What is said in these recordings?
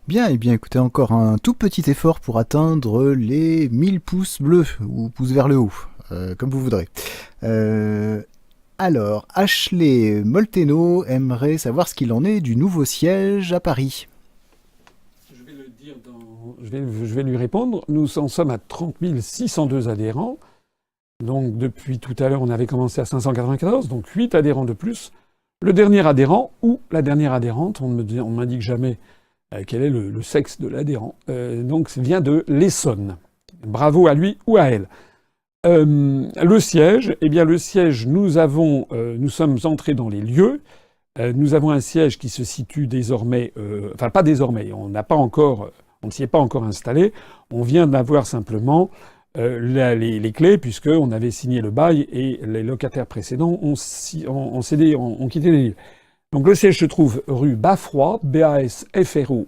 Bien, et bien écoutez, encore un tout petit effort pour atteindre les 1000 pouces bleus, ou pouces vers le haut, comme vous voudrez. Euh, alors, Ashley Molteno aimerait savoir ce qu'il en est du nouveau siège à Paris. Je vais le dire je vais lui répondre. Nous en sommes à 30 602 adhérents. Donc depuis tout à l'heure, on avait commencé à 594, donc 8 adhérents de plus. Le dernier adhérent ou la dernière adhérente, on ne m'indique jamais quel est le sexe de l'adhérent, donc vient de l'Essonne. Bravo à lui ou à elle. Le siège, eh bien le siège, nous sommes entrés dans les lieux. Nous avons un siège qui se situe désormais, enfin pas désormais, on ne s'y est pas encore installé. On vient d'avoir simplement les clés puisqu'on avait signé le bail et les locataires précédents ont quitté les lieux. Donc le siège se trouve rue Baffroy, Basfroi.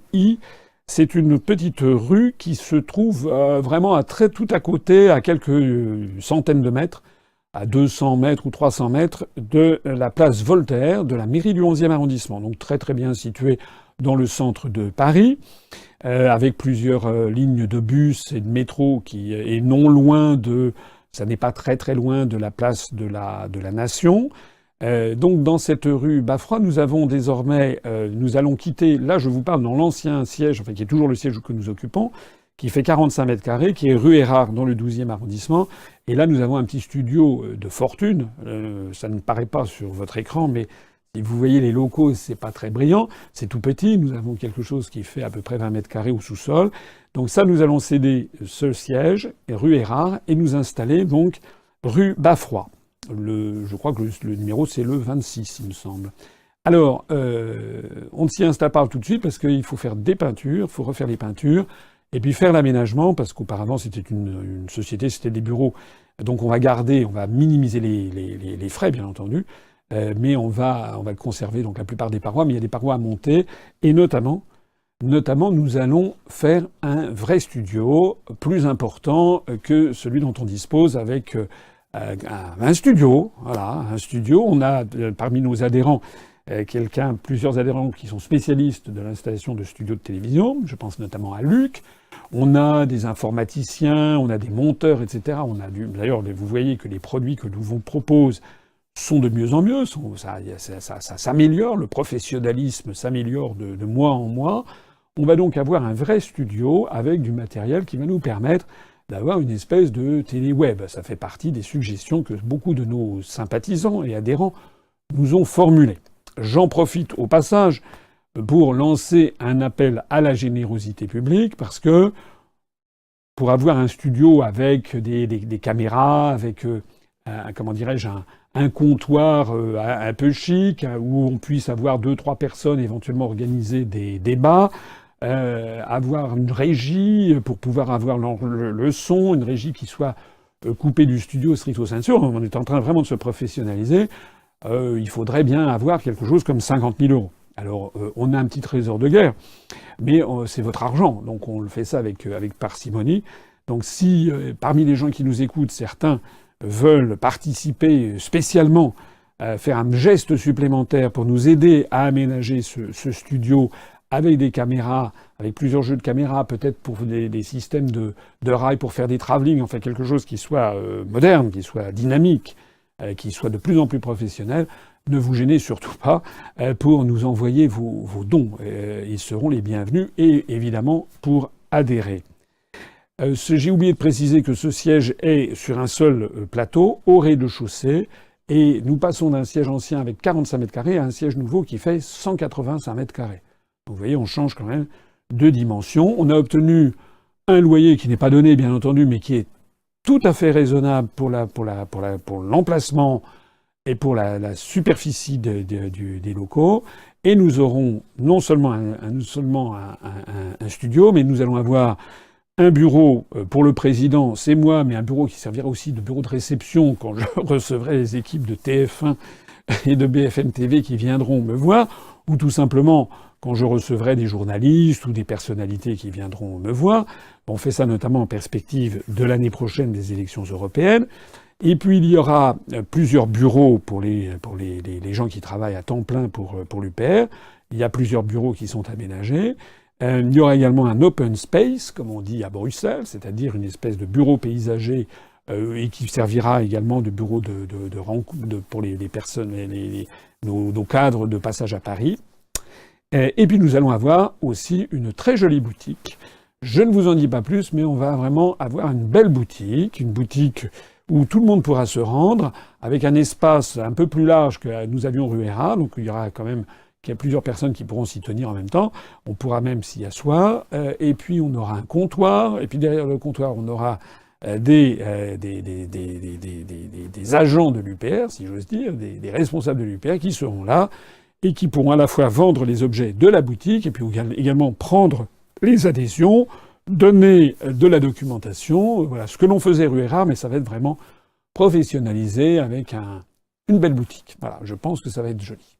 C'est une petite rue qui se trouve vraiment tout à côté, à quelques centaines de mètres, à 200 mètres ou 300 mètres de la place Voltaire, de la mairie du 11e arrondissement. Donc très très bien situé dans le centre de Paris, avec plusieurs lignes de bus et de métro qui est non loin de, ça n'est pas très très loin de la place de la Nation. Donc dans cette rue Baffroy, nous avons désormais, nous allons quitter, là je vous parle dans l'ancien siège, enfin qui est toujours le siège que nous occupons, qui fait 45 mètres carrés, qui est rue Erard dans le 12e arrondissement. Et là nous avons un petit studio de fortune, ça ne paraît pas sur votre écran, mais si vous voyez les locaux, c'est pas très brillant, c'est tout petit, nous avons quelque chose qui fait à peu près 20 mètres carrés au sous-sol. Donc ça, nous allons céder ce siège, rue Erard, et nous installer donc rue Baffroy. Je crois que le numéro, c'est le 26, il me semble. Alors, on ne s'y installe pas tout de suite parce qu'il faut faire des peintures, il faut refaire les peintures, et puis faire l'aménagement, parce qu'auparavant, c'était une société, c'était des bureaux. Donc on va minimiser les frais, bien entendu, mais on va conserver donc la plupart des parois, mais il y a des parois à monter, et notamment, nous allons faire un vrai studio plus important que celui dont on dispose avec un studio, voilà, un studio. On a parmi nos adhérents plusieurs adhérents qui sont spécialistes de l'installation de studios de télévision. Je pense notamment à Luc. On a des informaticiens, on a des monteurs, etc. D'ailleurs, vous voyez que les produits que nous vous propose sont de mieux en mieux. Ça s'améliore, le professionnalisme s'améliore de mois en mois. On va donc avoir un vrai studio avec du matériel qui va nous permettre d'avoir une espèce de télé-web. Ça fait partie des suggestions que beaucoup de nos sympathisants et adhérents nous ont formulées. J'en profite au passage pour lancer un appel à la générosité publique parce que pour avoir un studio avec des caméras, avec, comment dirais-je, un comptoir un peu chic, où on puisse avoir 2-3 personnes, éventuellement organiser des débats, avoir une régie pour pouvoir avoir le son, une régie qui soit coupée du studio stricto sensu. On est en train vraiment de se professionnaliser. Il faudrait bien avoir quelque chose comme 50 000 euros. Alors, on a un petit trésor de guerre, mais c'est votre argent, donc on le fait ça avec parcimonie. Donc si parmi les gens qui nous écoutent, certains veulent participer spécialement, faire un geste supplémentaire pour nous aider à aménager ce studio avec des caméras, avec plusieurs jeux de caméras, peut-être pour des systèmes de rails pour faire des travelling, enfin quelque chose qui soit moderne, qui soit dynamique, qui soit de plus en plus professionnel, ne vous gênez surtout pas pour nous envoyer vos dons. Ils seront les bienvenus, et évidemment pour adhérer. J'ai oublié de préciser que ce siège est sur un seul plateau, au rez-de-chaussée, et nous passons d'un siège ancien avec 45 mètres carrés à un siège nouveau qui fait 185 mètres carrés. Donc vous voyez, on change quand même de dimension. On a obtenu un loyer qui n'est pas donné, bien entendu, mais qui est tout à fait raisonnable pour l'emplacement et pour la superficie des locaux. Et nous aurons non seulement un studio, mais nous allons avoir un bureau pour le président, c'est moi, mais un bureau qui servira aussi de bureau de réception quand je recevrai les équipes de TF1 et de BFM TV qui viendront me voir, ou tout simplement quand je recevrai des journalistes ou des personnalités qui viendront me voir. On fait ça notamment en perspective de l'année prochaine des élections européennes. Et puis il y aura plusieurs bureaux pour les gens qui travaillent à temps plein pour l'UPR. Il y a plusieurs bureaux qui sont aménagés. Il y aura également un open space, comme on dit à Bruxelles, c'est-à-dire une espèce de bureau paysager et qui servira également de bureau de rencontre pour les personnes, nos cadres de passage à Paris. Et puis nous allons avoir aussi une très jolie boutique. Je ne vous en dis pas plus, mais on va vraiment avoir une belle boutique, une boutique où tout le monde pourra se rendre, avec un espace un peu plus large que nous avions rue Hérat, donc il y aura quand même qu'il y a plusieurs personnes qui pourront s'y tenir en même temps. On pourra même s'y asseoir. Et puis on aura un comptoir. Et puis derrière le comptoir, on aura des agents de l'UPR, si j'ose dire, des responsables de l'UPR qui seront là et qui pourront à la fois vendre les objets de la boutique et puis également prendre les adhésions, donner de la documentation. Voilà ce que l'on faisait rue Hérat, mais ça va être vraiment professionnalisé avec une belle boutique. Voilà, je pense que ça va être joli.